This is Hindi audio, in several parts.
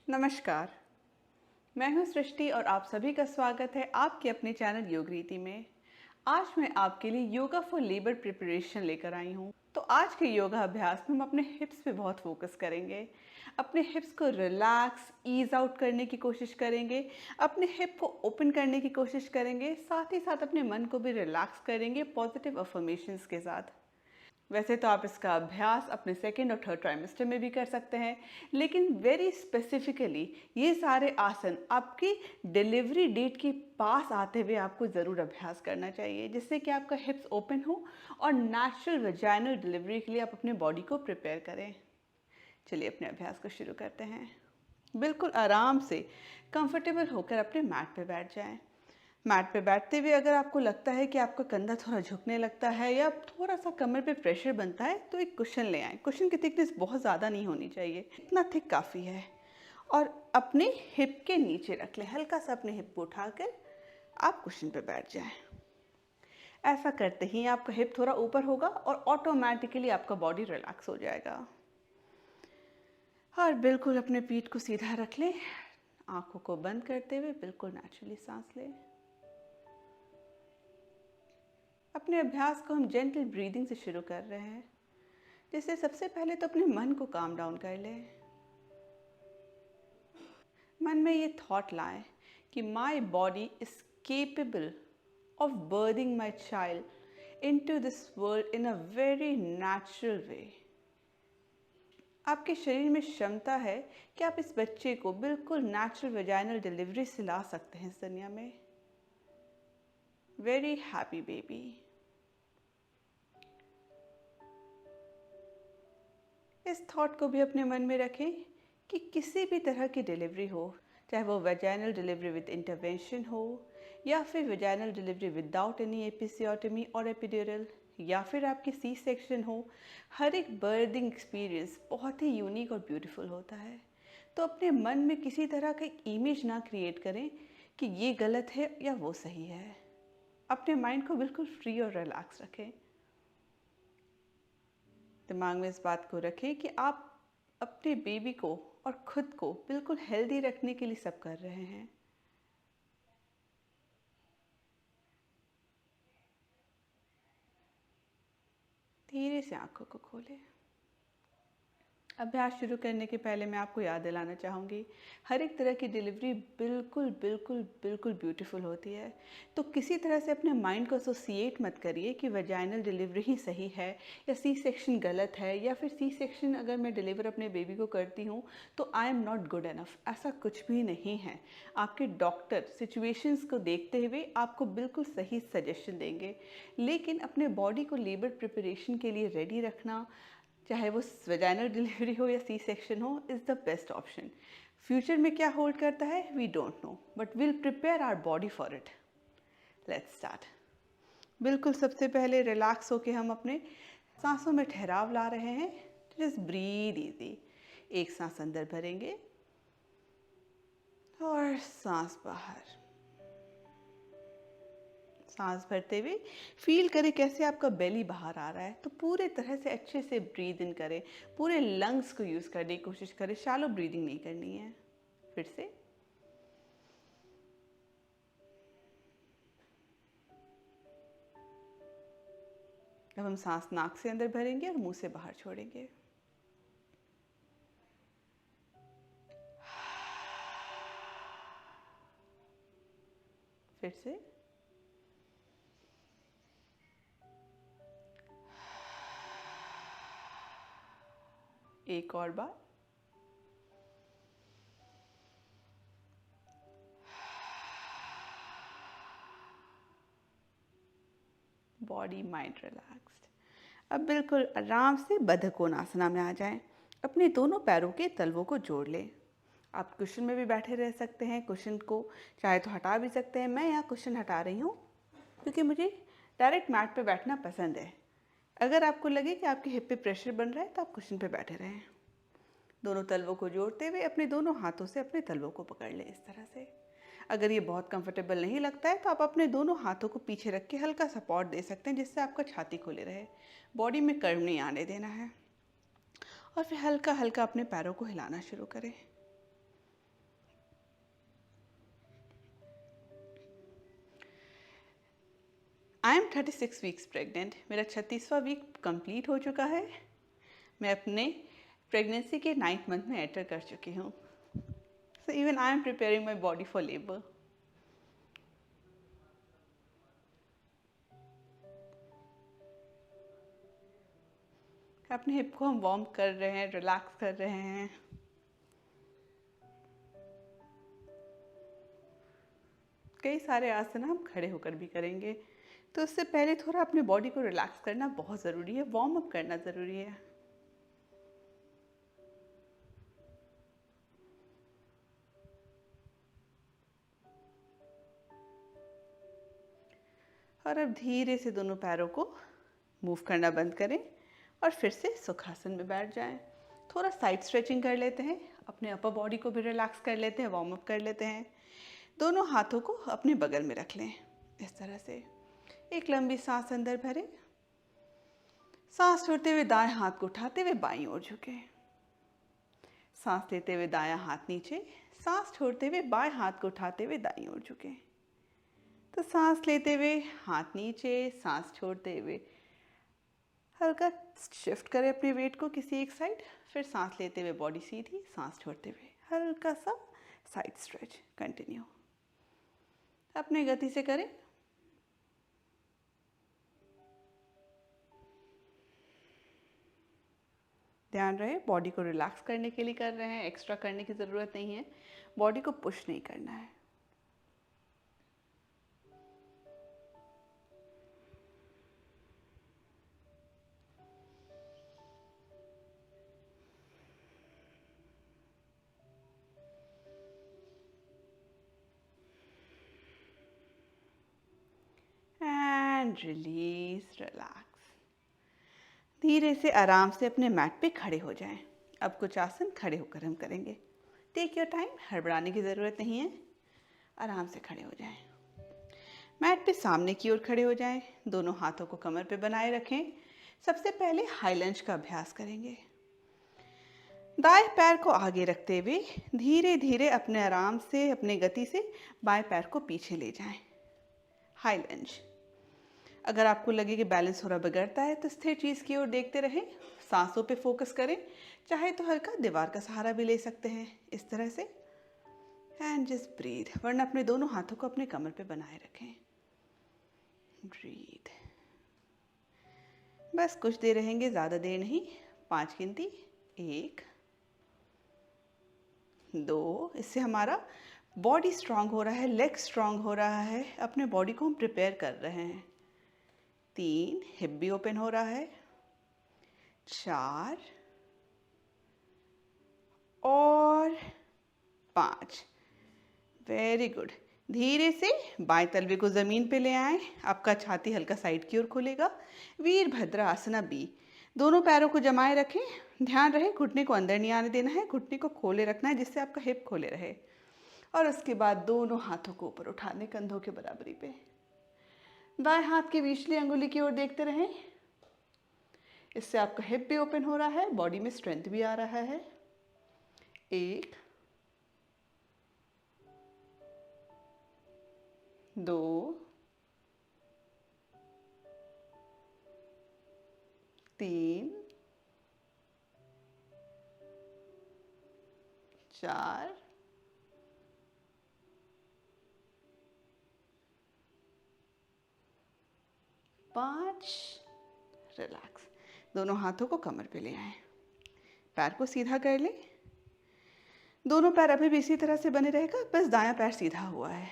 नमस्कार, मैं हूं सृष्टि और आप सभी का स्वागत है आपके अपने चैनल योग रीति में। आज मैं आपके लिए योगा फॉर लेबर प्रिपरेशन लेकर आई हूं। तो आज के योगा अभ्यास में हम अपने हिप्स पे बहुत फोकस करेंगे। अपने हिप्स को रिलैक्स, ईज आउट करने की कोशिश करेंगे, अपने हिप को ओपन करने की कोशिश करेंगे, साथ ही साथ अपने मन को भी रिलैक्स करेंगे पॉजिटिव अफर्मेशंस के साथ। वैसे तो आप इसका अभ्यास अपने सेकेंड और थर्ड ट्राइमेस्टर में भी कर सकते हैं, लेकिन वेरी स्पेसिफिकली ये सारे आसन आपकी डिलीवरी डेट के पास आते हुए आपको ज़रूर अभ्यास करना चाहिए, जिससे कि आपका हिप्स ओपन हो और नेचुरल वेजाइनल डिलीवरी के लिए आप अपने बॉडी को प्रिपेयर करें। चलिए अपने अभ्यास को शुरू करते हैं। बिल्कुल आराम से कंफर्टेबल होकर अपने मैट पे बैठ जाएं। मैट पे बैठते हुए अगर आपको लगता है कि आपका कंधा थोड़ा झुकने लगता है या थोड़ा सा कमर पे प्रेशर बनता है तो एक कुशन ले आएं। कुशन की थिकनेस बहुत ज़्यादा नहीं होनी चाहिए, इतना थिक काफ़ी है। और अपने हिप के नीचे रख लें, हल्का सा अपने हिप को उठाकर आप कुशन पे बैठ जाएं। ऐसा करते ही आपका हिप थोड़ा ऊपर होगा और ऑटोमेटिकली आपका बॉडी रिलैक्स हो जाएगा। और बिल्कुल अपने पीठ को सीधा रख लें, आंखों को बंद करते हुए बिल्कुल नेचुरली सांस लें। अपने अभ्यास को हम जेंटल ब्रीदिंग से शुरू कर रहे हैं, जिससे सबसे पहले तो अपने मन को काम डाउन कर लें। मन में ये थॉट लाएं कि my body is capable of berthing my child into this world in a very natural way. आपके शरीर में क्षमता है कि आप इस बच्चे को बिल्कुल नेचुरल वेजाइनल डिलीवरी से ला सकते हैं इस दुनिया में। Very happy baby. इस थॉट को भी अपने मन में रखें कि किसी भी तरह की डिलीवरी हो, चाहे वो वेजाइनल डिलीवरी विद इंटरवेंशन हो या फिर vaginal delivery without any episiotomy और एपिड्यूरल, या फिर आपकी सी सेक्शन हो, हर एक बर्थिंग एक्सपीरियंस बहुत ही यूनिक और ब्यूटीफुल होता है। तो अपने मन में किसी तरह का एक इमेज ना क्रिएट करें कि ये गलत है या वो सही है। अपने माइंड को बिल्कुल फ्री और रिलैक्स रखें। दिमाग में इस बात को रखें कि आप अपने बेबी को और खुद को बिल्कुल हेल्दी रखने के लिए सब कर रहे हैं। धीरे से आंखों को खोलें। अभ्यास शुरू करने के पहले मैं आपको याद दिलाना चाहूँगी, हर एक तरह की डिलीवरी बिल्कुल बिल्कुल बिल्कुल ब्यूटीफुल होती है। तो किसी तरह से अपने माइंड को एसोसिएट मत करिए कि वेजाइनल डिलीवरी ही सही है या सी सेक्शन गलत है, या फिर सी सेक्शन अगर मैं डिलीवर अपने बेबी को करती हूँ तो I am not good enough. ऐसा कुछ भी नहीं है। आपके डॉक्टर सिचुएशंस को देखते हुए आपको बिल्कुल सही सजेशन देंगे, लेकिन अपने बॉडी को लेबर प्रिपरेशन के लिए रेडी रखना, चाहे वो वेजाइनल डिलीवरी हो या सी सेक्शन हो, is the best option. Future में क्या होल्ड करता है we don't know, but will prepare our body for it. Let's start. बिल्कुल सबसे पहले रिलैक्स होके हम अपने सांसों में ठहराव ला रहे हैं। Just breathe easy. एक सांस अंदर भरेंगे और सांस बाहर। सांस भरते हुए फील करें कैसे आपका बेली बाहर आ रहा है। तो पूरे तरह से अच्छे से ब्रीद इन करें, पूरे लंग्स को यूज़ करने की कोशिश करें, शैलो ब्रीदिंग नहीं करनी है। फिर से अब हम सांस नाक से अंदर भरेंगे और मुंह से बाहर छोड़ेंगे। फिर से एक और बार। Body mind relaxed. अब बिल्कुल आराम से बद्धकोणासना में आ जाएं। अपने दोनों पैरों के तलवों को जोड़ लें। आप कुशन में भी बैठे रह सकते हैं, कुशन को चाहे तो हटा भी सकते हैं। मैं यहाँ कुशन हटा रही हूँ क्योंकि मुझे डायरेक्ट मैट पे बैठना पसंद है। अगर आपको लगे कि आपके हिप पे प्रेशर बन रहा है तो आप कुशन पे बैठे रहें। दोनों तलवों को जोड़ते हुए अपने दोनों हाथों से अपने तलवों को पकड़ लें इस तरह से। अगर ये बहुत कंफर्टेबल नहीं लगता है तो आप अपने दोनों हाथों को पीछे रख के हल्का सपोर्ट दे सकते हैं, जिससे आपका छाती खुले रहे। बॉडी में कर्व नहीं आने देना है। और फिर हल्का हल्का अपने पैरों को हिलाना शुरू करें। I am 36 weeks pregnant. मेरा 36वां वीक कंप्लीट हो चुका है। मैं अपने प्रेगनेंसी के 9th मंथ में एंटर कर चुकी हूँ। So even I am preparing my body for labour. अपने हिप को हम वार्म कर रहे हैं, रिलैक्स कर रहे हैं। कई सारे आसन हम खड़े होकर भी करेंगे, तो उससे पहले थोड़ा अपने बॉडी को रिलैक्स करना बहुत ज़रूरी है, वार्म अप करना ज़रूरी है। और अब धीरे से दोनों पैरों को मूव करना बंद करें और फिर से सुखासन में बैठ जाएं। थोड़ा साइड स्ट्रेचिंग कर लेते हैं, अपने अपर बॉडी को भी रिलैक्स कर लेते हैं, वार्म अप कर लेते हैं। दोनों हाथों को अपने बगल में रख लें इस तरह से। एक लंबी सांस अंदर भरें। सांस छोड़ते हुए दाएं हाथ को उठाते हुए बाईं ओर झुकें। सांस लेते हुए दायां हाथ नीचे, सांस छोड़ते हुए बाएं हाथ को उठाते हुए दाईं ओर झुकें। तो सांस लेते हुए हाथ नीचे, सांस छोड़ते हुए हल्का शिफ्ट करें अपने वेट को किसी एक साइड। फिर सांस लेते हुए बॉडी सीधी, सांस छोड़ते हुए हल्का सा साइड स्ट्रेच। कंटिन्यू अपने गति से करें। ध्यान रहे बॉडी को रिलैक्स करने के लिए कर रहे हैं, एक्स्ट्रा करने की ज़रूरत नहीं है। बॉडी को पुश नहीं करना है। And release, relax. धीरे से आराम से अपने मैट पे खड़े हो जाएं। अब कुछ आसन खड़े होकर हम करेंगे। टेक योर टाइम, हड़बड़ाने की ज़रूरत नहीं है। आराम से खड़े हो जाएं। मैट पे सामने की ओर खड़े हो जाएं। दोनों हाथों को कमर पे बनाए रखें। सबसे पहले हाई लंज का अभ्यास करेंगे। दाएं पैर को आगे रखते हुए धीरे धीरे अपने आराम से, अपने गति से बाएं पैर को पीछे ले जाएं। हाई लंज। अगर आपको लगे कि बैलेंस थोड़ा बिगड़ता है तो स्थिर चीज़ की ओर देखते रहें। सांसों पे फोकस करें। चाहे तो हल्का दीवार का सहारा भी ले सकते हैं इस तरह से। And just breathe. वरना अपने दोनों हाथों को अपने कमर पे बनाए रखें। ब्रीथ। बस कुछ देर रहेंगे, ज़्यादा देर नहीं। 5 गिनती। 1 2। इससे हमारा बॉडी स्ट्रांग हो रहा है, लेग स्ट्रांग हो रहा है। अपने बॉडी को हम प्रिपेयर कर रहे हैं। 3, हिप भी ओपन हो रहा है। 4 और 5। Very good. धीरे से बाएं तलवे को ज़मीन पे ले आएं। आपका छाती हल्का साइड की ओर खुलेगा। वीरभद्रासना बी। दोनों पैरों को जमाए रखें। ध्यान रहे घुटने को अंदर नहीं आने देना है, घुटने को खोले रखना है जिससे आपका हिप खोले रहे। और उसके बाद दोनों हाथों को ऊपर उठाने कंधों के बराबरी पे। दाएं हाथ की बीचली अंगुली की ओर देखते रहें। इससे आपका हिप भी ओपन हो रहा है, बॉडी में स्ट्रेंथ भी आ रहा है। 1 2 3 4 5। रिलैक्स। दोनों हाथों को कमर पे ले आएं। पैर को सीधा कर लें। दोनों पैर अभी भी इसी तरह से बने रहेगा, बस दायां पैर सीधा हुआ है।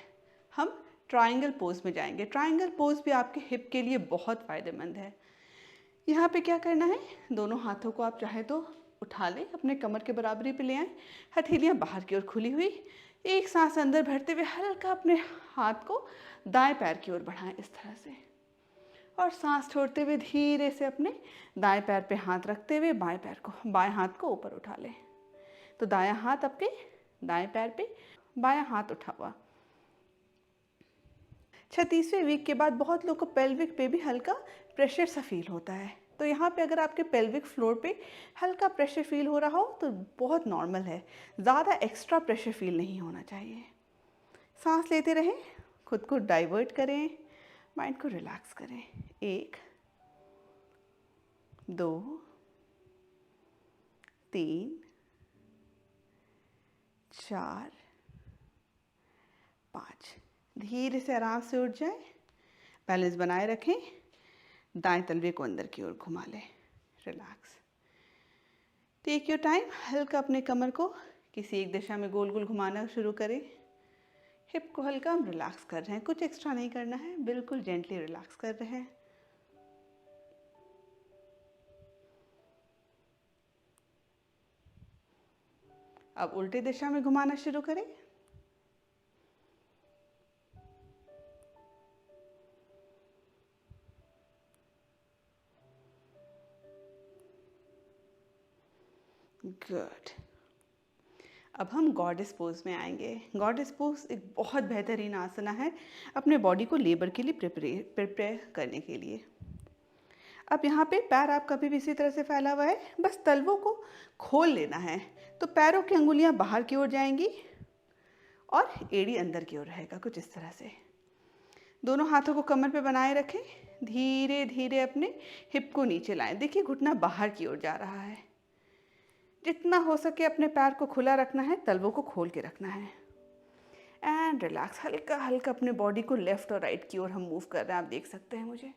हम ट्रायंगल पोज में जाएंगे। ट्रायंगल पोज भी आपके हिप के लिए बहुत फ़ायदेमंद है। यहाँ पे क्या करना है, दोनों हाथों को आप चाहे तो उठा लें, अपने कमर के बराबरी पे ले आएं। हथेलियाँ बाहर की ओर खुली हुई। एक सांस अंदर भरते हुए हल्का अपने हाथ को दाएं पैर की ओर बढ़ाएं इस तरह से। और सांस छोड़ते हुए धीरे से अपने दाएं पैर पे हाथ रखते हुए बाएं हाथ को ऊपर उठा लें। तो दायां हाथ आपके दाएं पैर पे, बायां हाथ उठा हुआ। 36वें वीक के बाद बहुत लोग को पेल्विक पे भी हल्का प्रेशर सा फील होता है। तो यहाँ पे अगर आपके पेल्विक फ्लोर पे हल्का प्रेशर फील हो रहा हो तो बहुत नॉर्मल है, ज़्यादा एक्स्ट्रा प्रेशर फील नहीं होना चाहिए। सांस लेते रहें, खुद को डाइवर्ट करें, माइंड को रिलैक्स करें। 1 2 3 4 5। धीरे से आराम से उठ जाए, बैलेंस बनाए रखें, दाएं तलवे को अंदर की ओर घुमा लें। रिलैक्स। Take your time. हल्का अपने कमर को किसी एक दिशा में गोल गोल घुमाना शुरू करें। हिप को हल्का हम रिलैक्स कर रहे हैं, कुछ एक्स्ट्रा नहीं करना है, बिल्कुल जेंटली रिलैक्स कर रहे हैं। अब उल्टे दिशा में घुमाना शुरू करें। गुड। अब हम गॉडेस पोज में आएंगे। गॉडेस पोज एक बहुत बेहतरीन आसना है अपने बॉडी को लेबर के लिए प्रिपेयर करने के लिए। अब यहाँ पे पैर आपका भी इसी तरह से फैला हुआ है, बस तलवों को खोल लेना है। तो पैरों की अंगुलियाँ बाहर की ओर जाएंगी और एड़ी अंदर की ओर रहेगा, कुछ इस तरह से। दोनों हाथों को कमर पे बनाए रखें। धीरे धीरे अपने हिप को नीचे लाएं। देखिए घुटना बाहर की ओर जा रहा है। जितना हो सके अपने पैर को खुला रखना है, तलवों को खोल के रखना है। And relax. हल्का हल्का अपने बॉडी को लेफ्ट और राइट की ओर हम मूव कर रहे हैं, आप देख सकते हैं मुझे।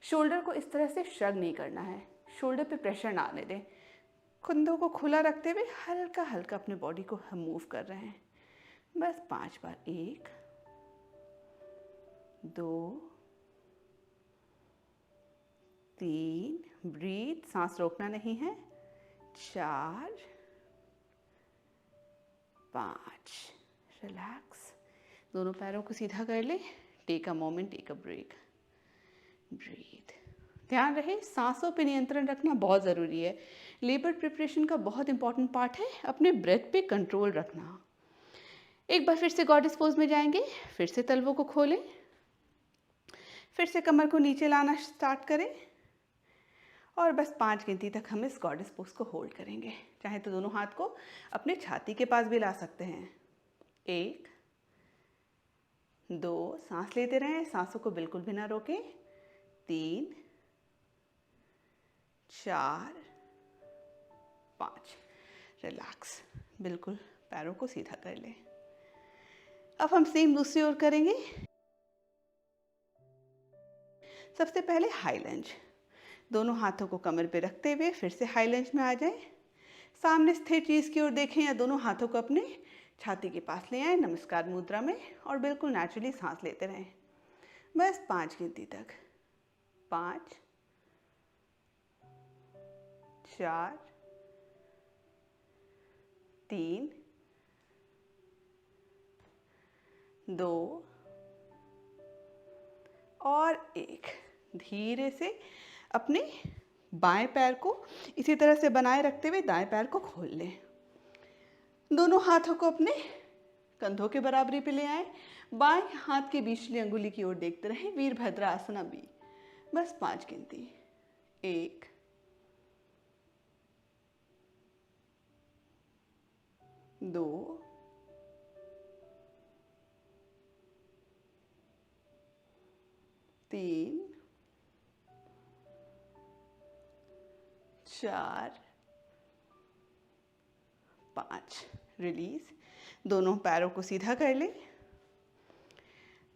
शोल्डर को इस तरह से श्रग नहीं करना है, शोल्डर पे प्रेशर ना आने दें। कंधों को खुला रखते हुए हल्का हल्का अपने बॉडी को हम मूव कर रहे हैं। बस 5 बार। 1 2 3, ब्रीथ, सांस रोकना नहीं है। 4 5। रिलैक्स। दोनों पैरों को सीधा कर ले। Take a moment, take a break, breathe. ध्यान रहे सांसों पे नियंत्रण रखना बहुत ज़रूरी है। लेबर प्रिपरेशन का बहुत इंपॉर्टेंट पार्ट है अपने ब्रेथ पे कंट्रोल रखना। एक बार फिर से गॉडेस पोज में जाएंगे। फिर से तलवों को खोलें, फिर से कमर को नीचे लाना स्टार्ट करें और बस 5 गिनती तक हम इस गॉडेस पोज को होल्ड करेंगे। चाहे तो दोनों हाथ को अपने छाती के पास भी ला सकते हैं। 1 2, सांस लेते रहें, सांसों को बिल्कुल भी ना रोकें। 3 4 5। रिलैक्स। बिल्कुल पैरों को सीधा कर लें। अब हम सेम दूसरी ओर करेंगे। सबसे पहले हाई लंज। दोनों हाथों को कमर पे रखते हुए फिर से हाई लंज में आ जाएं। सामने स्थिर चीज़ की ओर देखें या दोनों हाथों को अपने छाती के पास ले आए नमस्कार मुद्रा में और बिल्कुल नेचुरली सांस लेते रहें। बस 5 गिनती तक। 5 4 3 2 और 1। धीरे से अपने बाएं पैर को इसी तरह से बनाए रखते हुए दाएं पैर को खोल लें। दोनों हाथों को अपने कंधों के बराबरी पे ले आए। बाएं हाथ की बीचली अंगुली की ओर देखते रहें, वीरभद्रासना भी। बस 5 गिनती। 1 2 3 4 5। रिलीज। दोनों पैरों को सीधा कर लें।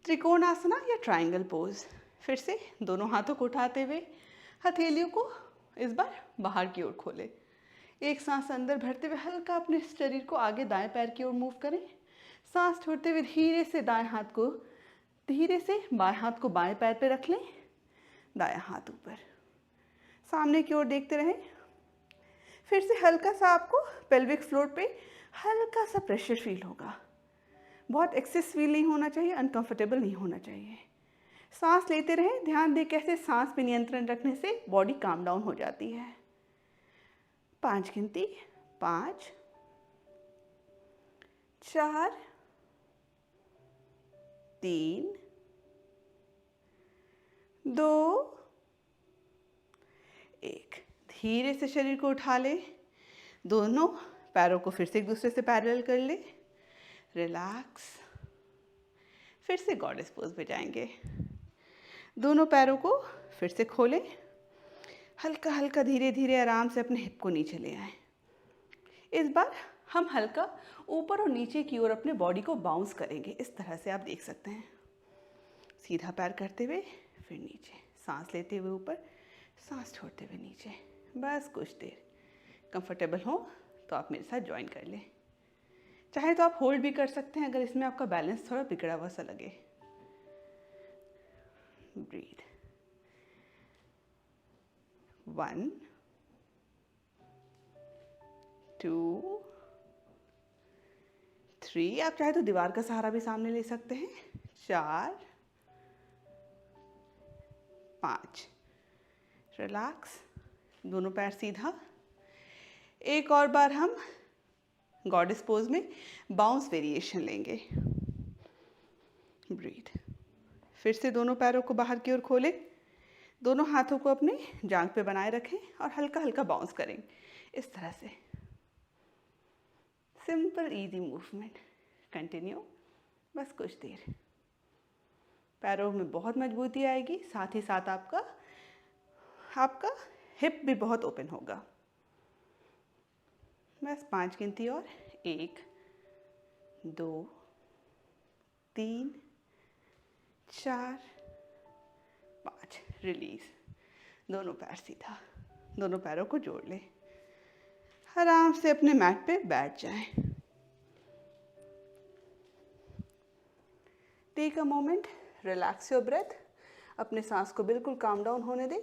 त्रिकोण आसना या ट्रायंगल पोज। फिर से दोनों हाथों को उठाते हुए हथेलियों को इस बार बाहर की ओर खोलें। एक सांस अंदर भरते हुए हल्का अपने शरीर को आगे दाएं पैर की ओर मूव करें। सांस छोड़ते हुए धीरे से बाएं हाथ को बाएं पैर पे रख लें, दायां हाथ ऊपर। सामने की ओर देखते रहें। फिर से हल्का सा आपको पेल्विक फ्लोर पे हल्का सा प्रेशर फील होगा। बहुत एक्सेस फील नहीं होना चाहिए, अनकंफर्टेबल नहीं होना चाहिए। सांस लेते रहें। ध्यान दें कैसे सांस पे नियंत्रण रखने से बॉडी काम डाउन हो जाती है। 5 गिनती। 5 4 3 2 1। धीरे से शरीर को उठा ले। दोनों पैरों को फिर से एक दूसरे से पैरेलल कर ले। रिलैक्स। फिर से गॉडेस पोज पे जाएंगे। दोनों पैरों को फिर से खोलें, हल्का हल्का धीरे धीरे आराम से अपने हिप को नीचे ले आएं। इस बार हम हल्का ऊपर और नीचे की ओर अपने बॉडी को बाउंस करेंगे, इस तरह से आप देख सकते हैं। सीधा पैर करते हुए फिर नीचे, सांस लेते हुए ऊपर, सांस छोड़ते हुए नीचे। बस कुछ देर। कंफर्टेबल हो तो आप मेरे साथ ज्वाइन कर लें। चाहे तो आप होल्ड भी कर सकते हैं अगर इसमें आपका बैलेंस थोड़ा बिगड़ा हुआ सा लगे। ब्रीथ। 1 2 3, आप चाहे तो दीवार का सहारा भी सामने ले सकते हैं। 4 5, रिलैक्स, दोनों पैर सीधा। एक और बार हम गॉडेस पोज में बाउंस वेरिएशन लेंगे। ब्रीथ। फिर से दोनों पैरों को बाहर की ओर खोलें, दोनों हाथों को अपने जांघ पे बनाए रखें और हल्का हल्का बाउंस करें, इस तरह से। Simple easy movement. कंटिन्यू, बस कुछ देर। पैरों में बहुत मजबूती आएगी, साथ ही साथ आपका हिप भी बहुत ओपन होगा। बस 5 गिनती और। 1 2 3 4 5, रिलीज। दोनों पैर सीधा, दोनों पैरों को जोड़ लें, आराम से अपने मैट पे बैठ जाएं। Take a moment, relax your breath, अपने सांस को बिल्कुल काम डाउन होने दें।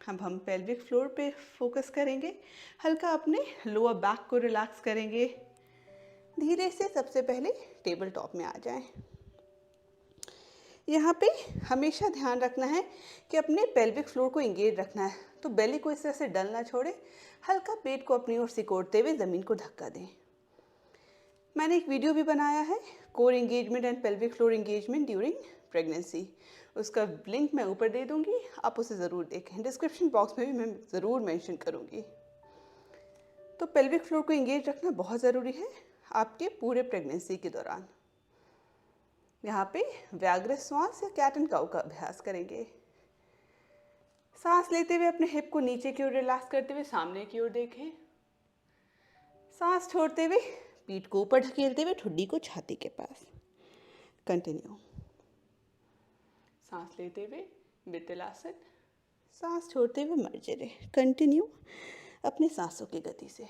अब हम पेल्विक फ्लोर पे फोकस करेंगे, हल्का अपने लोअर बैक को रिलैक्स करेंगे। धीरे से सबसे पहले टेबल टॉप में आ जाएं। यहाँ पे हमेशा ध्यान रखना है कि अपने पेल्विक फ्लोर को इंगेज रखना है, तो बेली को इस तरह से डल ना छोड़े, हल्का पेट को अपनी ओर सिकोड़ते हुए ज़मीन को धक्का दें। मैंने एक वीडियो भी बनाया है, core engagement and pelvic floor engagement during pregnancy, उसका लिंक मैं ऊपर दे दूंगी, आप उसे ज़रूर देखें। डिस्क्रिप्शन बॉक्स में भी मैं ज़रूर मेंशन करूंगी। तो पेल्विक फ्लोर को इंगेज रखना बहुत ज़रूरी है आपके पूरे प्रेगनेंसी के दौरान। यहाँ पे व्याघ्र श्वास या कैट एंड काउ का अभ्यास करेंगे। सांस लेते हुए अपने हिप को नीचे की ओर रिलैक्स करते हुए सामने की ओर देखें। सांस छोड़ते हुए पीठ को ऊपर ढकेलते हुए ठुड्डी को छाती के पास। कंटिन्यू। सांस लेते हुए वितलासन, सांस छोड़ते हुए मर्जरे। कंटिन्यू अपनी सांसों की गति से।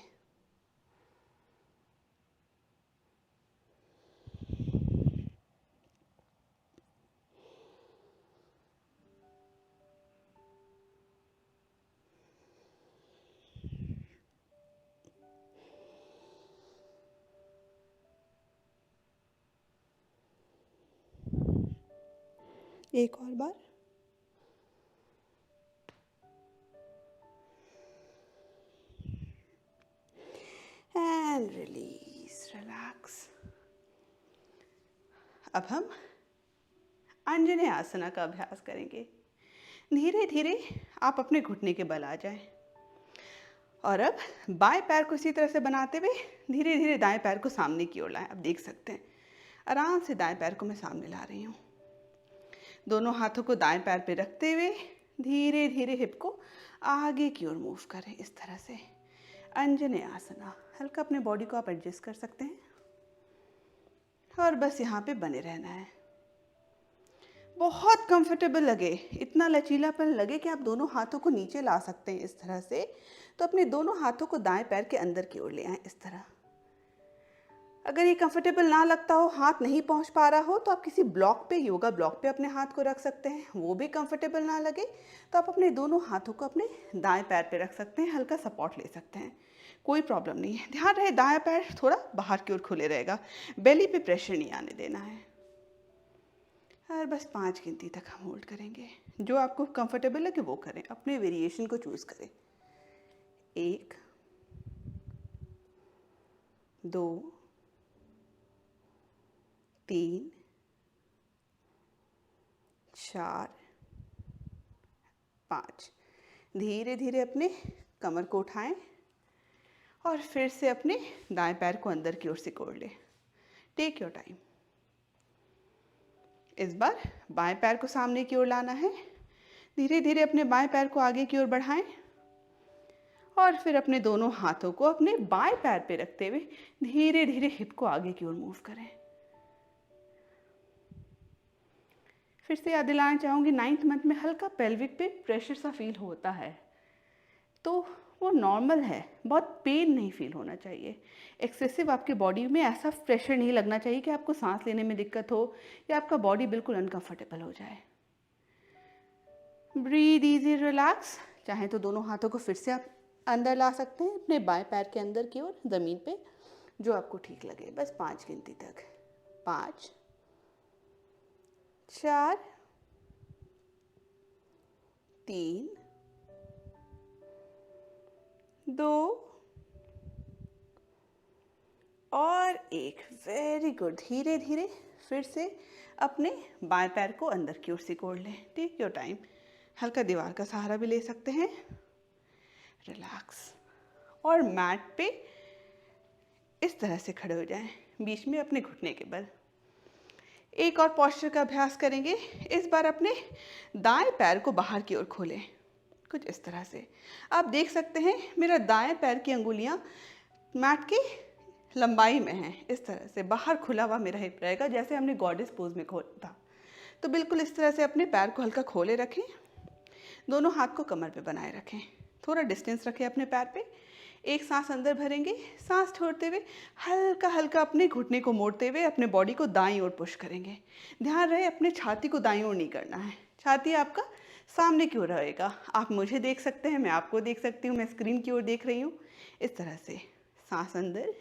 एक और बार। And release, relax. अब हम अंजनेय आसना का अभ्यास करेंगे। धीरे धीरे आप अपने घुटने के बल आ जाएं और अब बाएं पैर को इसी तरह से बनाते हुए धीरे धीरे दाएं पैर को सामने की ओर लाएं। आप देख सकते हैं आराम से दाएं पैर को मैं सामने ला रही हूँ। दोनों हाथों को दाएं पैर पे रखते हुए धीरे धीरे हिप को आगे की ओर मूव करें, इस तरह से। अंजनेय आसना, हल्का अपने बॉडी को आप एडजस्ट कर सकते हैं और बस यहाँ पे बने रहना है। बहुत कंफर्टेबल लगे, इतना लचीलापन लगे कि आप दोनों हाथों को नीचे ला सकते हैं इस तरह से, तो अपने दोनों हाथों को दाएं पैर के अंदर की ओर ले आएं, इस तरह। अगर ये कंफर्टेबल ना लगता हो, हाथ नहीं पहुंच पा रहा हो, तो आप किसी ब्लॉक पे, योगा ब्लॉक पे अपने हाथ को रख सकते हैं। वो भी कंफर्टेबल ना लगे तो आप अपने दोनों हाथों को अपने दाएं पैर पे रख सकते हैं, हल्का सपोर्ट ले सकते हैं, कोई प्रॉब्लम नहीं है। ध्यान रहे दाएं पैर थोड़ा बाहर की ओर खुले रहेगा, बेली पे प्रेशर नहीं आने देना है। और बस 5 गिनती तक हम होल्ड करेंगे। जो आपको कंफर्टेबल लगे वो करें, अपने वेरिएशन को चूज करें। 1 2 3 4 5। धीरे धीरे अपने कमर को उठाएं और फिर से अपने दाएं पैर को अंदर की ओर सिकोड़ लें। Take your time. इस बार बाएं पैर को सामने की ओर लाना है। धीरे धीरे अपने बाएं पैर को आगे की ओर बढ़ाएं और फिर अपने दोनों हाथों को अपने बाएं पैर पे रखते हुए धीरे धीरे हिप को आगे की ओर मूव करें। फिर से याद दिलाना चाहूँगी, 9th मंथ में हल्का पेल्विक पे प्रेशर सा फील होता है, तो वो नॉर्मल है, बहुत पेन नहीं फील होना चाहिए। एक्सेसिव आपके बॉडी में ऐसा प्रेशर नहीं लगना चाहिए कि आपको सांस लेने में दिक्कत हो या आपका बॉडी बिल्कुल अनकंफर्टेबल हो जाए। Breathe easy, relax. चाहे तो दोनों हाथों को फिर से आप अंदर ला सकते हैं अपने बाएं पैर के अंदर की ओर, ज़मीन पे, जो आपको ठीक लगे। बस 5 गिनती तक। 5, 4, 3, 2 और 1। Very good. धीरे धीरे फिर से अपने बाएं पैर को अंदर की ओर सिकोड़ लें। Take your time. हल्का दीवार का सहारा भी ले सकते हैं। रिलैक्स। और मैट पे इस तरह से खड़े हो जाएं, बीच में अपने घुटने के बल। एक और पोस्चर का अभ्यास करेंगे। इस बार अपने दाएं पैर को बाहर की ओर खोलें, कुछ इस तरह से। आप देख सकते हैं मेरा दाएं पैर की अंगुलियां मैट की लंबाई में हैं। इस तरह से बाहर खुला हुआ मेरा हिप रहेगा, जैसे हमने गॉडेस पोज में खोला था। तो बिल्कुल इस तरह से अपने पैर को हल्का खोले रखें। दोनों हाथ को कमर पे बनाए रखें। थोड़ा डिस्टेंस रखें अपने पैर पे। एक सांस अंदर भरेंगे, सांस छोड़ते हुए हल्का हल्का अपने घुटने को मोड़ते हुए अपने बॉडी को दाईं ओर पुश करेंगे। ध्यान रहे अपने छाती को दाईं ओर नहीं करना है, छाती आपका सामने की ओर रहेगा। आप मुझे देख सकते हैं, मैं आपको देख सकती हूँ, मैं स्क्रीन की ओर देख रही हूँ। इस तरह से सांस अंदर,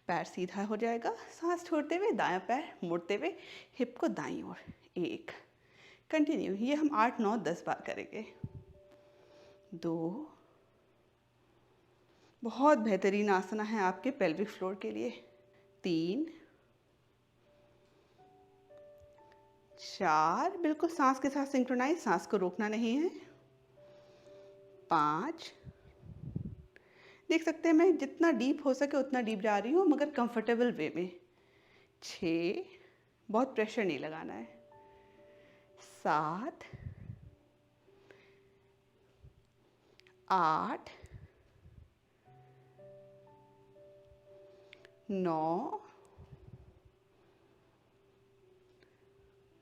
पैर सीधा हो जाएगा। सांस छोड़ते हुए दायां पैर मोड़ते हुए हिप को दाईं ओर। 1। कंटिन्यू। ये हम 8, 9, 10 बार करेंगे। 2। बहुत बेहतरीन आसना है आपके पेल्विक फ्लोर के लिए। 3, 4। बिल्कुल सांस के साथ सिंक्रोनाइज, सांस को रोकना नहीं है। 5। देख सकते हैं मैं जितना डीप हो सके उतना डीप जा रही हूँ, मगर कंफर्टेबल वे में। 6। बहुत प्रेशर नहीं लगाना है। 7, 8, 9,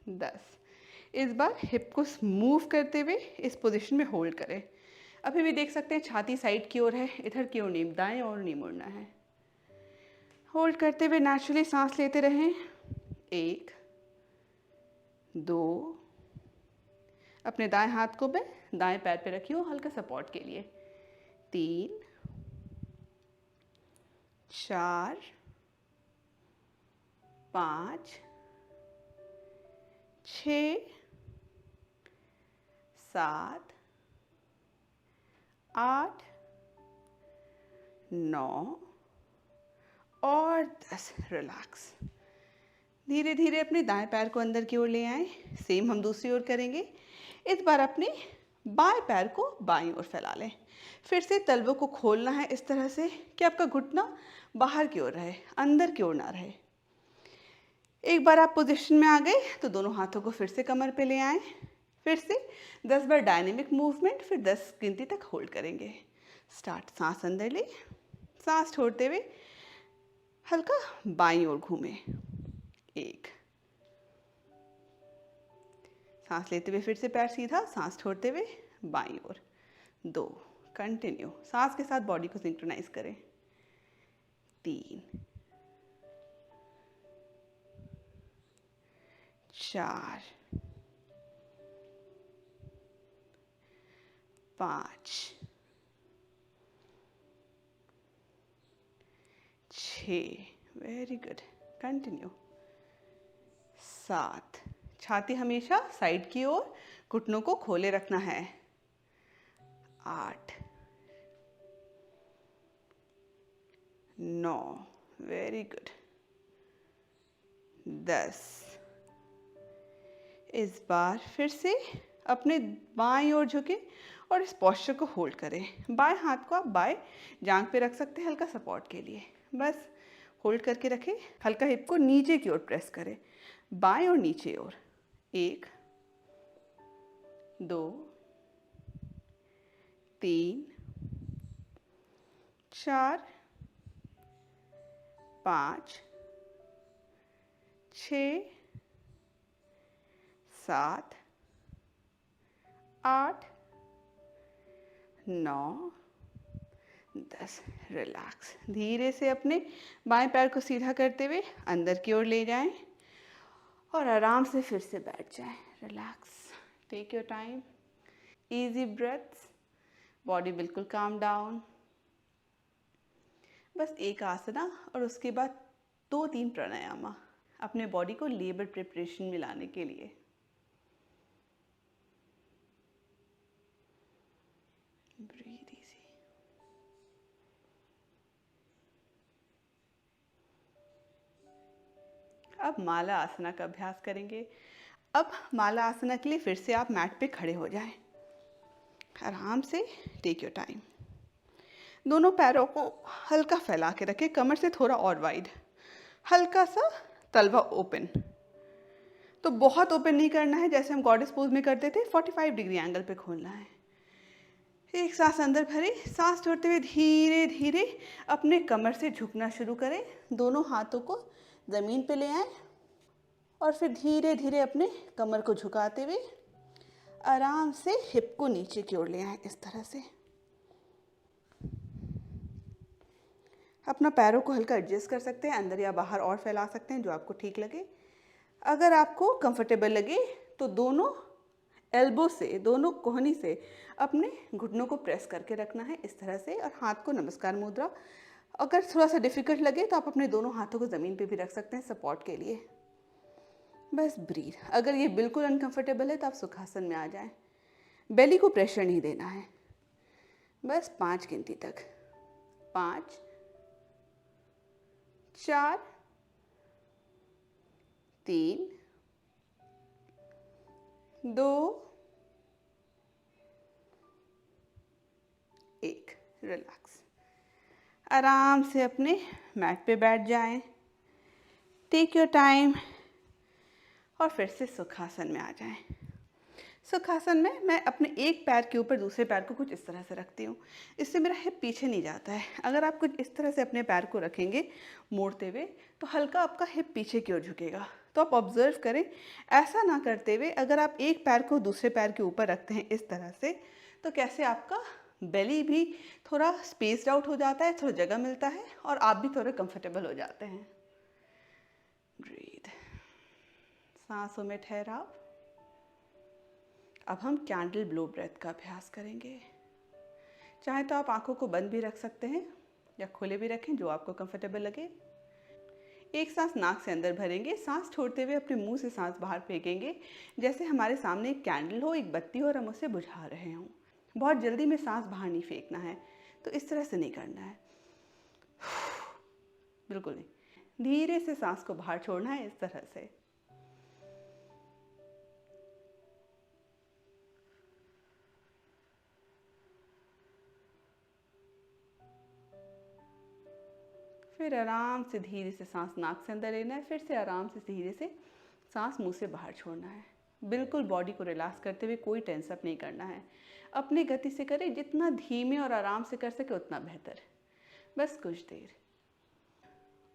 10। इस बार हिप को मूव करते हुए इस पोजीशन में होल्ड करें। अभी भी देख सकते हैं छाती साइड की ओर है, इधर की ओर नहीं, दाएं ओर नहीं मुड़ना है। होल्ड करते हुए नेचुरली सांस लेते रहें। 1, 2। अपने दाएं हाथ को मैं दाएं पैर पे रखी हूँ हल्का सपोर्ट के लिए। 3, 4, 5, 6, 7, 8, 9 और 10। रिलैक्स। धीरे धीरे अपने दाएं पैर को अंदर की ओर ले आएं। सेम हम दूसरी ओर करेंगे। इस बार अपने बाएं पैर को बाईं ओर फैला लें। फिर से तलवों को खोलना है इस तरह से कि आपका घुटना बाहर की ओर रहे, अंदर की ओर ना रहे। एक बार आप पोजीशन में आ गए तो दोनों हाथों को फिर से कमर पे ले आएं। फिर से 10 बार डायनेमिक मूवमेंट, फिर 10 गिनती तक होल्ड करेंगे। स्टार्ट। सांस अंदर ले, सांस छोड़ते हुए हल्का बाईं ओर घूमें। 1। सांस लेते हुए फिर से पैर सीधा, सांस छोड़ते हुए बाईं ओर। 2। कंटिन्यू। सांस के साथ बॉडी को सिंक्रोनाइज करें। 3, 4, 5, 6। Very good. कंटिन्यू। 7। छाती हमेशा साइड की ओर, घुटनों को खोले रखना है। 8, 9। Very good. 10। इस बार फिर से अपने बाईं ओर झुके और इस पोस्चर को होल्ड करें। बाएं हाथ को आप बाएं जांघ पे रख सकते हैं हल्का सपोर्ट के लिए। बस होल्ड करके रखें, हल्का हिप को नीचे की ओर प्रेस करें, बाएं और नीचे ओर। 1 2 3 4 5 6 7 8 9 10। रिलैक्स। धीरे से अपने बाएं पैर को सीधा करते हुए अंदर की ओर ले जाएं और आराम से फिर से बैठ जाएं। Relax. Take your time. Easy breaths. Body बिल्कुल काम डाउन। बस एक आसना और उसके बाद 2-3 प्राणायाम अपने बॉडी को लेबर प्रिपरेशन में लाने के लिए। Breathe easy. अब माला आसना का अभ्यास करेंगे। अब माला आसना के लिए फिर से आप मैट पे खड़े हो जाएं। आराम से टेक योर टाइम। दोनों पैरों को हल्का फैला के रखें, कमर से थोड़ा और वाइड, हल्का सा तलवा ओपन। तो बहुत ओपन नहीं करना है, जैसे हम गॉडेस पोज में करते थे, 45 डिग्री एंगल पे खोलना है। एक सांस अंदर भरें, सांस छोड़ते हुए धीरे धीरे अपने कमर से झुकना शुरू करें। दोनों हाथों को ज़मीन पे ले आएं और फिर धीरे धीरे अपने कमर को झुकाते हुए आराम से हिप को नीचे की ओर ले आएं। इस तरह से अपना पैरों को हल्का एडजस्ट कर सकते हैं, अंदर या बाहर और फैला सकते हैं, जो आपको ठीक लगे। अगर आपको कंफर्टेबल लगे तो दोनों एल्बो से, दोनों कोहनी से अपने घुटनों को प्रेस करके रखना है इस तरह से, और हाथ को नमस्कार मुद्रा। अगर थोड़ा सा डिफिकल्ट लगे तो आप अपने दोनों हाथों को ज़मीन पे भी रख सकते हैं सपोर्ट के लिए। बस ब्रीथ। अगर ये बिल्कुल अनकंफर्टेबल है तो आप सुखासन में आ जाएं। बेली को प्रेशर नहीं देना है। बस 5 गिनती तक। 5 4 3 2 1। रिलैक्स। आराम से अपने मैट पे बैठ जाएं। टेक योर टाइम और फिर से सुखासन में आ जाएं। सुखासन में मैं अपने एक पैर के ऊपर दूसरे पैर को कुछ इस तरह से रखती हूँ। इससे मेरा हिप पीछे नहीं जाता है। अगर आप कुछ इस तरह से अपने पैर को रखेंगे मोड़ते हुए तो हल्का आपका हिप पीछे की ओर झुकेगा। तो आप ऑब्जर्व करें, ऐसा ना करते हुए अगर आप एक पैर को दूसरे पैर के ऊपर रखते हैं इस तरह से, तो कैसे आपका बेली भी थोड़ा स्पेस्ड आउट हो जाता है, थोड़ा जगह मिलता है और आप भी थोड़े कंफर्टेबल हो जाते हैं। ब्रीथ। सांसों में ठहराव। अब हम कैंडल ब्लो ब्रेथ का अभ्यास करेंगे। चाहे तो आप आंखों को बंद भी रख सकते हैं या खुले भी रखें, जो आपको कंफर्टेबल लगे। एक सांस नाक से अंदर भरेंगे, सांस छोड़ते हुए अपने मुंह से सांस बाहर फेंकेंगे, जैसे हमारे सामने एक कैंडल हो, एक बत्ती हो और हम उसे बुझा रहे हों। बहुत जल्दी में सांस बाहर नहीं फेंकना है, तो इस तरह से नहीं करना है, बिल्कुल नहीं। धीरे से सांस को बाहर छोड़ना है इस तरह से। फिर आराम से धीरे से सांस नाक से अंदर लेना है, फिर से आराम से धीरे से सांस मुंह से बाहर छोड़ना है। बिल्कुल बॉडी को रिलैक्स करते हुए, कोई टेंस अप नहीं करना है। अपनी गति से करें, जितना धीमे और आराम से कर सके उतना बेहतर। बस कुछ देर।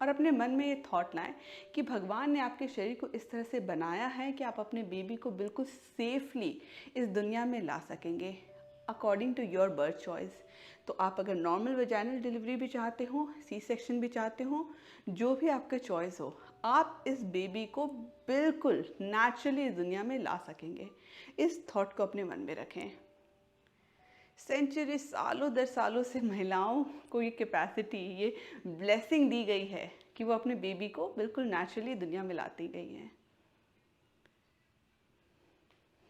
और अपने मन में ये थॉट लाएं कि भगवान ने आपके शरीर को इस तरह से बनाया है कि आप अपने बेबी को बिल्कुल सेफली इस दुनिया में ला सकेंगे according to your birth choice. तो आप अगर नॉर्मल वेजाइनल डिलीवरी भी चाहते हो, सी सेक्शन भी चाहते हो, जो भी आपका चॉइस हो, आप इस बेबी को बिल्कुल नेचुरली इस दुनिया में ला सकेंगे। इस थॉट को अपने मन में रखें। सेंचुरी, सालों दर सालों से महिलाओं को ये कैपेसिटी, ये ब्लेसिंग दी गई है कि वो अपने बेबी को बिल्कुल नेचुरली दुनिया में लाती गई हैं।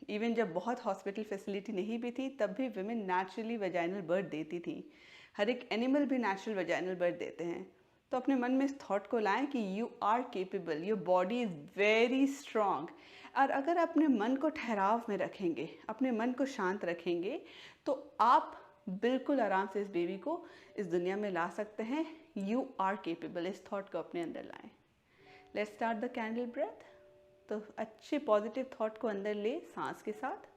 इवन जब बहुत हॉस्पिटल फैसिलिटी नहीं भी थी, तब भी विमेन नेचुरली वेजाइनल बर्थ देती थी। हर एक एनिमल भी नेचुरल वेजाइनल बर्थ देते हैं। तो अपने मन में इस थॉट को लाएं कि you are capable, your body is very strong. और अगर अपने मन को ठहराव में रखेंगे, अपने मन को शांत रखेंगे, तो आप बिल्कुल आराम से इस बेबी को इस दुनिया में ला सकते हैं। यू आर केपेबल, इस थॉट को अपने अंदर लाएं। Let's start the candle breath. तो अच्छे पॉजिटिव थॉट को अंदर ले सांस के साथ,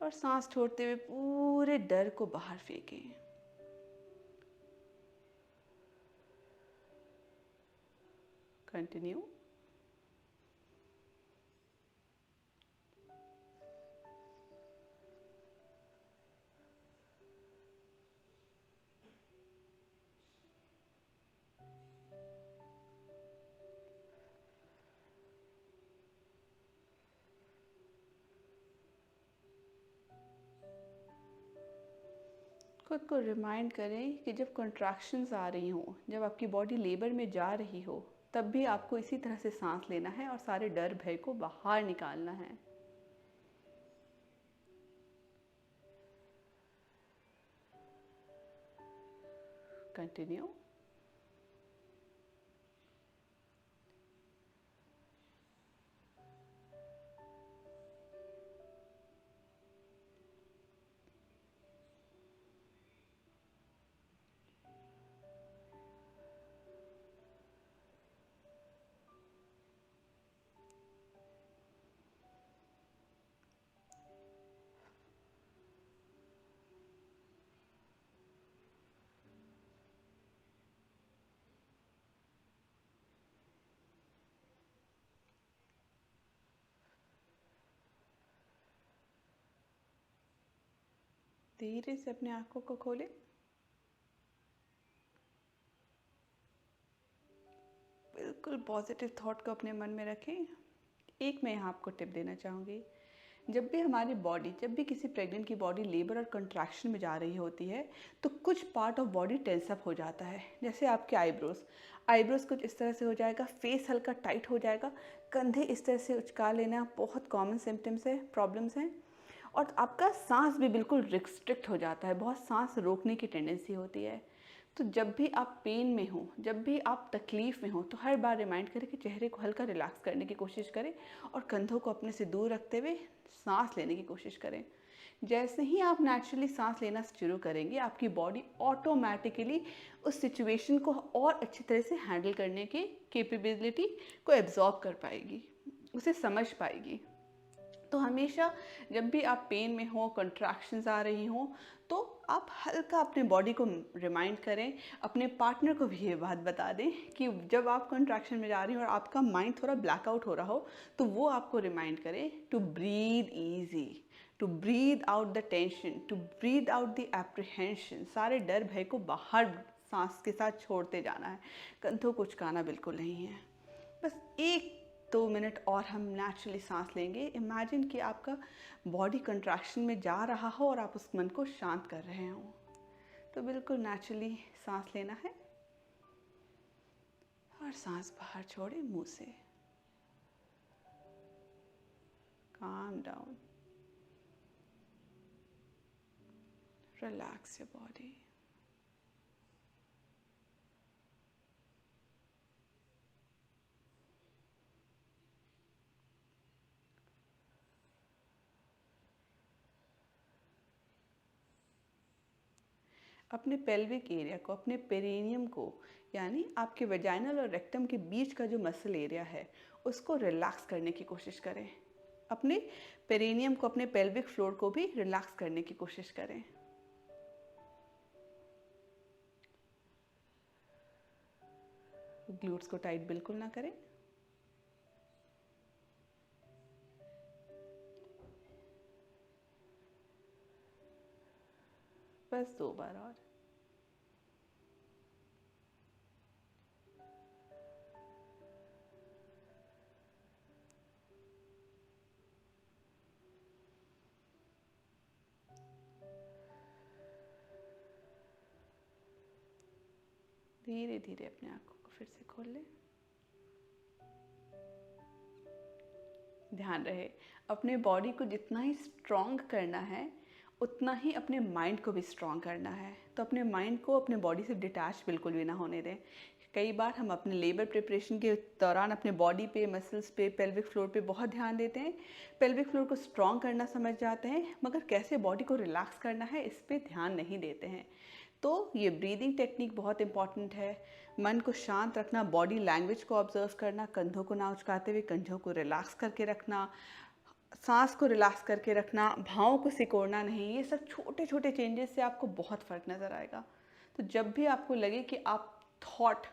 और सांस छोड़ते हुए पूरे डर को बाहर फेंकें। कंटिन्यू। खुद को रिमाइंड करें कि जब कॉन्ट्रैक्शंस आ रही हों, जब आपकी बॉडी लेबर में जा रही हो, तब भी आपको इसी तरह से सांस लेना है और सारे डर भय को बाहर निकालना है। कंटिन्यू। धीरे से अपने आंखों को खोलें। बिल्कुल पॉजिटिव थॉट को अपने मन में रखें। एक मैं यहाँ आपको टिप देना चाहूँगी। जब भी हमारी बॉडी, जब भी किसी प्रेग्नेंट की बॉडी लेबर और कंट्रैक्शन में जा रही होती है, तो कुछ पार्ट ऑफ बॉडी टेंसअप हो जाता है। जैसे आपके आईब्रोज कुछ इस तरह से हो जाएगा, फेस हल्का टाइट हो जाएगा, कंधे इस तरह से उचका लेना बहुत कॉमन सिम्टम्स है, प्रॉब्लम्स हैं। और आपका सांस भी बिल्कुल रिस्ट्रिक्ट हो जाता है, बहुत सांस रोकने की टेंडेंसी होती है। तो जब भी आप पेन में हो, जब भी आप तकलीफ़ में हो, तो हर बार रिमाइंड करें कि चेहरे को हल्का रिलैक्स करने की कोशिश करें और कंधों को अपने से दूर रखते हुए सांस लेने की कोशिश करें। जैसे ही आप नेचुरली सांस लेना शुरू करेंगे, आपकी बॉडी ऑटोमेटिकली उस सिचुएशन को और अच्छी तरह से हैंडल करने की कैपेबिलिटी को एब्जॉर्ब कर पाएगी, उसे समझ पाएगी। तो हमेशा जब भी आप पेन में हो, कंट्रैक्शंस आ रही हों, तो आप हल्का अपने बॉडी को रिमाइंड करें, अपने पार्टनर को भी ये बात बता दें कि जब आप कंट्रैक्शन में जा रही हो और आपका माइंड थोड़ा ब्लैकआउट हो रहा हो, तो वो आपको रिमाइंड करें to breathe easy, to breathe out the tension, to breathe out the apprehension. सारे डर भय को बाहर सांस के साथ छोड़ते जाना है, कंधों को उचकाना बिल्कुल नहीं है। बस 1-2 मिनट और हम नेचुरली सांस लेंगे। इमेजिन कि आपका बॉडी कंट्रैक्शन में जा रहा हो और आप उस मन को शांत कर रहे हो। तो बिल्कुल नेचुरली सांस लेना है और सांस बाहर छोड़े मुंह से। Calm down, relax your body. अपने पेल्विक एरिया को, अपने पेरिनियम को, यानी आपके वेजाइनल और रेक्टम के बीच का जो मसल एरिया है, उसको रिलैक्स करने की कोशिश करें। अपने पेरिनियम को, अपने पेल्विक फ्लोर को भी रिलैक्स करने की कोशिश करें। ग्लूट्स को टाइट बिल्कुल ना करें। बस 2 बार और। धीरे धीरे अपने आंखों को फिर से खोल लें। ध्यान रहे, अपने बॉडी को जितना ही स्ट्रॉन्ग करना है, उतना ही अपने माइंड को भी स्ट्रॉन्ग करना है। तो अपने माइंड को अपने बॉडी से डिटैच बिल्कुल भी ना होने दें। कई बार हम अपने लेबर प्रिपरेशन के दौरान अपने बॉडी पे, मसल्स पे, पेल्विक फ्लोर पे बहुत ध्यान देते हैं, पेल्विक फ्लोर को स्ट्रॉन्ग करना समझ जाते हैं, मगर कैसे बॉडी को रिलैक्स करना है इस पर ध्यान नहीं देते हैं। तो ये ब्रीदिंग टेक्निक बहुत इंपॉर्टेंट है। मन को शांत रखना, बॉडी लैंग्वेज को ऑब्जर्व करना, कंधों को ना उचकाते हुए कंधों को रिलैक्स करके रखना, सांस को रिलैक्स करके रखना, भावों को सिकोड़ना नहीं। ये सब छोटे छोटे चेंजेस से आपको बहुत फ़र्क नज़र आएगा। तो जब भी आपको लगे कि आप थॉट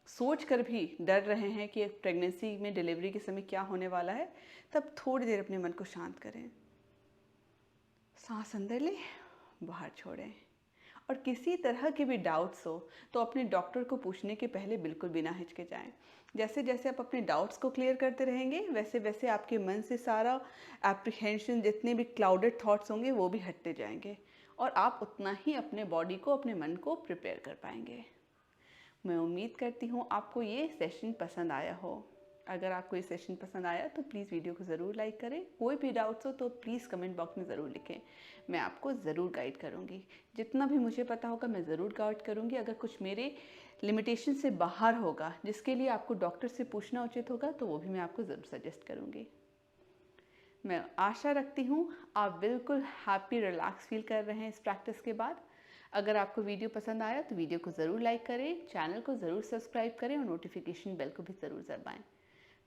सोच कर भी डर रहे हैं कि प्रेगनेंसी में, डिलीवरी के समय क्या होने वाला है, तब थोड़ी देर अपने मन को शांत करें, सांस अंदर लें, बाहर छोड़ें। और किसी तरह के भी डाउट्स हो तो अपने डॉक्टर को पूछने के पहले बिल्कुल बिना हिचकिचाएं। जैसे जैसे आप अपने डाउट्स को क्लियर करते रहेंगे, वैसे वैसे आपके मन से सारा एप्रीहेंशन, जितने भी क्लाउडेड थॉट्स होंगे वो भी हटते जाएंगे, और आप उतना ही अपने बॉडी को, अपने मन को प्रिपेयर कर पाएंगे। मैं उम्मीद करती हूँ आपको ये सेशन पसंद आया हो। अगर आपको ये सेशन पसंद आया तो प्लीज़ वीडियो को ज़रूर लाइक करें। कोई भी डाउट्स हो तो प्लीज़ कमेंट बॉक्स में ज़रूर लिखें, मैं आपको ज़रूर गाइड करूँगी। जितना भी मुझे पता होगा मैं ज़रूर गाइड करूँगी। अगर कुछ मेरे लिमिटेशन से बाहर होगा, जिसके लिए आपको डॉक्टर से पूछना उचित होगा, तो वो भी मैं आपको ज़रूर सजेस्ट करूँगी। मैं आशा रखती हूँ आप बिल्कुल हैप्पी, रिलैक्स फील कर रहे हैं इस प्रैक्टिस के बाद। अगर आपको वीडियो पसंद आया तो वीडियो को ज़रूर लाइक करें, चैनल को ज़रूर सब्सक्राइब करें और नोटिफिकेशन बेल को भी ज़रूर दबाएं।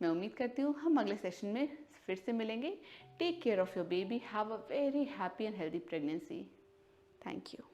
मैं उम्मीद करती हूँ हम अगले सेशन में फिर से मिलेंगे। Take care of your baby, have a very happy and healthy pregnancy. Thank you.